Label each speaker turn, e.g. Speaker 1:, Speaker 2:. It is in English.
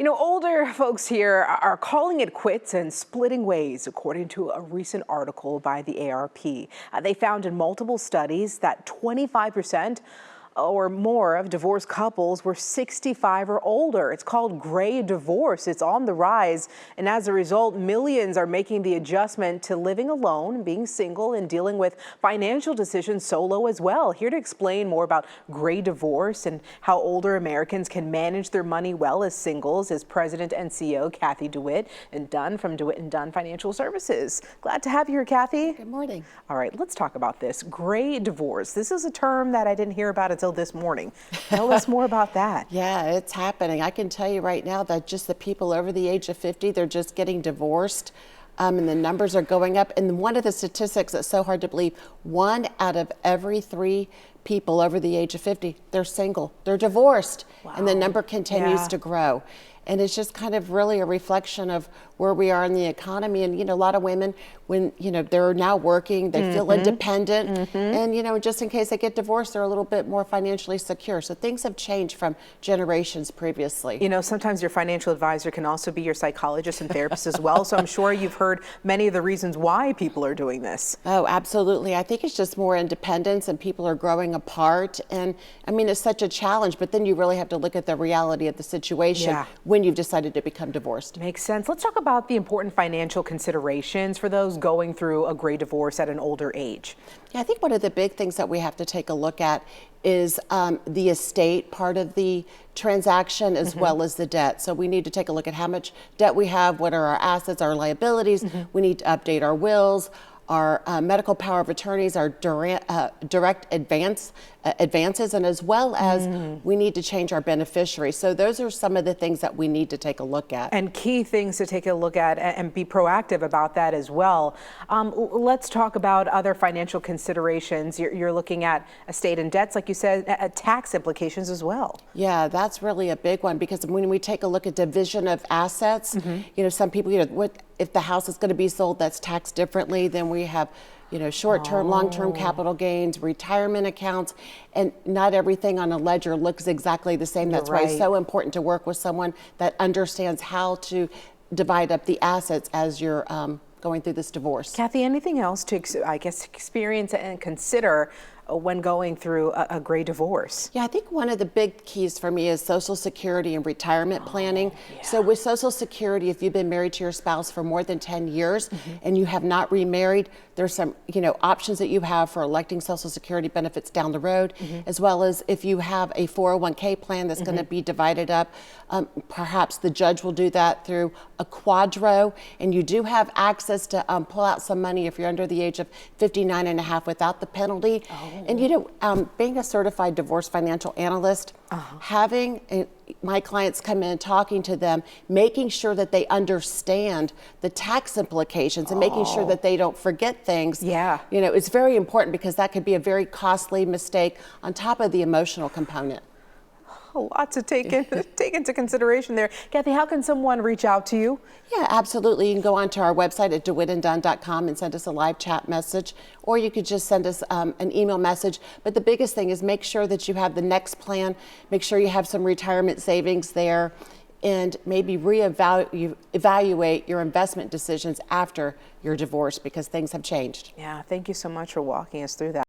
Speaker 1: Older folks here are calling it quits and splitting ways, according to a recent article by the ARP. They found in multiple studies that 25% or more of divorced couples were 65 or older. It's called gray divorce. It's on the rise. And as a result, millions are making the adjustment to living alone, being single, and dealing with financial decisions solo as well. Here to explain more about gray divorce and how older Americans can manage their money well as singles is President and CEO Cathy DeWitt Dunn from Dewitt Dunn Financial Services. Glad to have you here, Cathy.
Speaker 2: Good morning.
Speaker 1: All right, let's talk about this. Gray divorce. This is a term that I didn't hear about until this morning. Tell us more about that.
Speaker 2: Yeah, it's happening. I can tell you right now that just the people over the age of 50, they're just getting divorced. And the numbers are going up. And one of the statistics that's so hard to believe, 1 out of every 3 people over the age of 50, they're single, they're divorced. Wow. And the number continues to grow. And it's just kind of really a reflection of where we are in the economy. And, a lot of women, when, they're now working, they feel independent. And, just in case they get divorced, they're a little bit more financially secure. So things have changed from generations previously.
Speaker 1: Sometimes your financial advisor can also be your psychologist and therapist as well. So I'm sure you've heard many of the reasons why people are doing this.
Speaker 2: Oh, absolutely. I think it's just more independence and people are growing apart. And I mean, it's such a challenge, but then you really have to look at the reality of the situation when you've decided to become divorced.
Speaker 1: Makes sense. Let's talk about the important financial considerations for those going through a gray divorce at an older age.
Speaker 2: Yeah, I think one of the big things that we have to take a look at is the estate part of the transaction as well as the debt. So we need to take a look at how much debt we have, what are our assets, our liabilities. We need to update our wills, our medical power of attorneys, our direct advances, and as well as we need to change our beneficiaries. So those are some of the things that we need to take a look at.
Speaker 1: And key things to take a look at and be proactive about that as well. Let's talk about other financial considerations. You're looking at estate and debts, like you said, tax implications as well.
Speaker 2: Yeah, that's really a big one because when we take a look at division of assets, some people, what if the house is going to be sold, that's taxed differently. Then we have, short-term, long-term capital gains, retirement accounts, and not everything on a ledger looks exactly the same. That's why it's so important to work with someone that understands how to divide up the assets as you're going through this divorce.
Speaker 1: Cathy, anything else to, experience and consider when going through a gray divorce?
Speaker 2: Yeah, I think one of the big keys for me is Social Security and retirement planning. So with Social Security, if you've been married to your spouse for more than 10 years and you have not remarried, there's some options that you have for electing Social Security benefits down the road, as well as if you have a 401k plan that's going to be divided up, perhaps the judge will do that through a quadro, and you do have access to pull out some money if you're under the age of 59 and a half without the penalty. And being a certified divorce financial analyst, having my clients come in, talking to them, making sure that they understand the tax implications and making sure that they don't forget things. It's very important because that could be a very costly mistake on top of the emotional component.
Speaker 1: A lot to take into consideration there. Cathy, how can someone reach out to you?
Speaker 2: Yeah, absolutely. You can go onto our website at dewittanddunn.com and send us a live chat message, or you could just send us an email message. But the biggest thing is make sure that you have the next plan, make sure you have some retirement savings there, and maybe evaluate your investment decisions after your divorce because things have changed.
Speaker 1: Yeah, thank you so much for walking us through that.